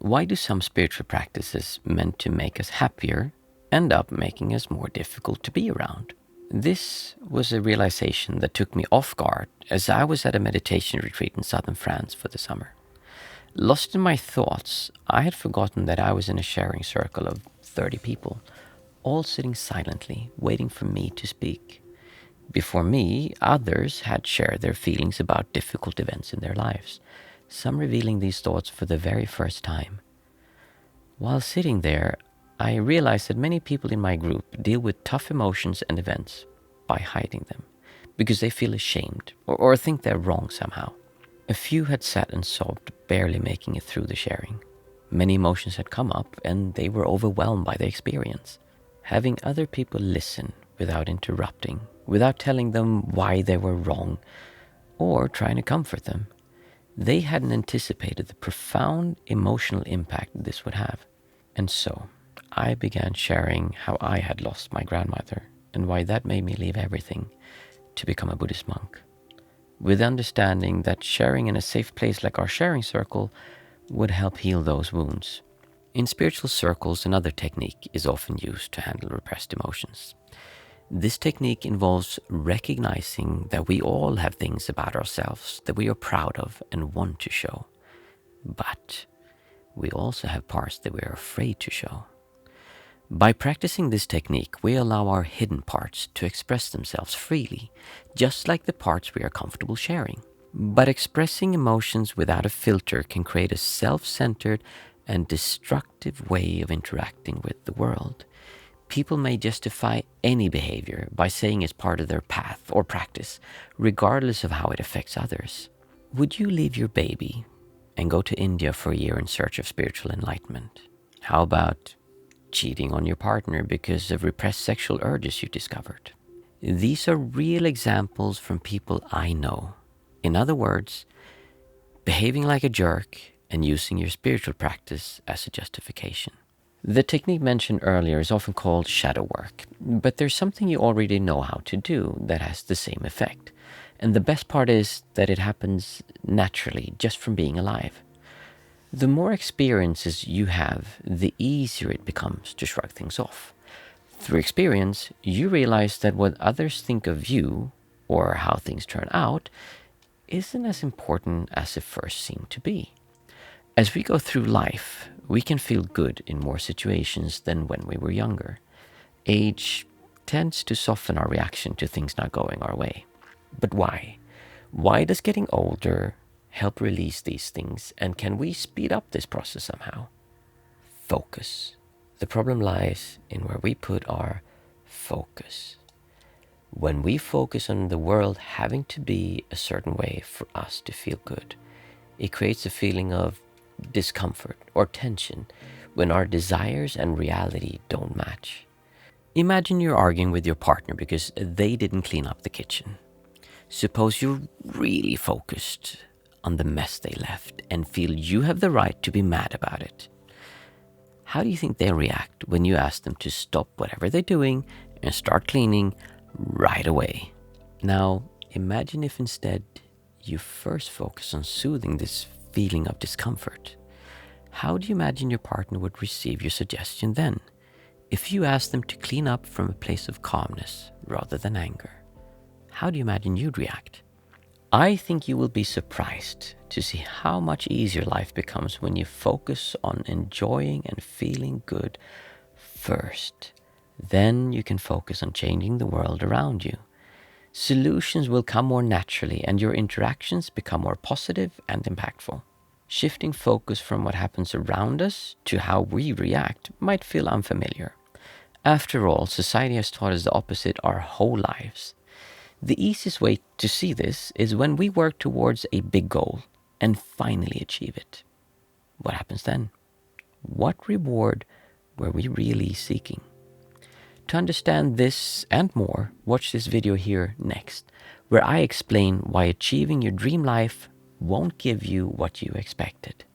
Why do some spiritual practices meant to make us happier end up making us more difficult to be around? This was a realization that took me off guard as I was at a meditation retreat in southern France for the summer. Lost in my thoughts, I had forgotten that I was in a sharing circle of 30 people, all sitting silently, waiting for me to speak. Before me, others had shared their feelings about difficult events in their lives, some revealing these thoughts for the very first time. While sitting there, I realized that many people in my group deal with tough emotions and events by hiding them, because they feel ashamed or think they're wrong somehow. A few had sat and sobbed, barely making it through the sharing. Many emotions had come up and they were overwhelmed by the experience. Having other people listen without interrupting, without telling them why they were wrong or trying to comfort them, they hadn't anticipated the profound emotional impact this would have. And so I began sharing how I had lost my grandmother and why that made me leave everything to become a Buddhist monk, with understanding that sharing in a safe place like our sharing circle would help heal those wounds. In spiritual circles, another technique is often used to handle repressed emotions. This technique involves recognizing that we all have things about ourselves that we are proud of and want to show. But we also have parts that we are afraid to show. By practicing this technique, we allow our hidden parts to express themselves freely, just like the parts we are comfortable sharing. But expressing emotions without a filter can create a self-centered and destructive way of interacting with the world. People may justify any behavior by saying it's part of their path or practice, regardless of how it affects others. Would you leave your baby and go to India for a year in search of spiritual enlightenment? How about cheating on your partner because of repressed sexual urges you discovered? These are real examples from people I know. In other words, behaving like a jerk and using your spiritual practice as a justification. The technique mentioned earlier is often called shadow work, but there's something you already know how to do that has the same effect. And the best part is that it happens naturally, just from being alive. The more experiences you have, the easier it becomes to shrug things off. Through experience, you realize that what others think of you, or how things turn out, isn't as important as it first seemed to be. As we go through life, we can feel good in more situations than when we were younger. Age tends to soften our reaction to things not going our way. But why? Why does getting older help release these things, and can we speed up this process somehow? Focus. The problem lies in where we put our focus. When we focus on the world having to be a certain way for us to feel good, it creates a feeling of discomfort or tension when our desires and reality don't match. Imagine you're arguing with your partner because they didn't clean up the kitchen. Suppose you're really focused on the mess they left and feel you have the right to be mad about it. How do you think they react when you ask them to stop whatever they're doing and start cleaning right away? Now, imagine if instead you first focus on soothing this feeling of discomfort. How do you imagine your partner would receive your suggestion then? If you ask them to clean up from a place of calmness rather than anger, how do you imagine you'd react? I think you will be surprised to see how much easier life becomes when you focus on enjoying and feeling good first. Then you can focus on changing the world around you. Solutions will come more naturally and your interactions become more positive and impactful. Shifting focus from what happens around us to how we react might feel unfamiliar. After all, society has taught us the opposite our whole lives. The easiest way to see this is when we work towards a big goal and finally achieve it. What happens then? What reward were we really seeking? To understand this and more, watch this video here next, where I explain why achieving your dream life won't give you what you expected.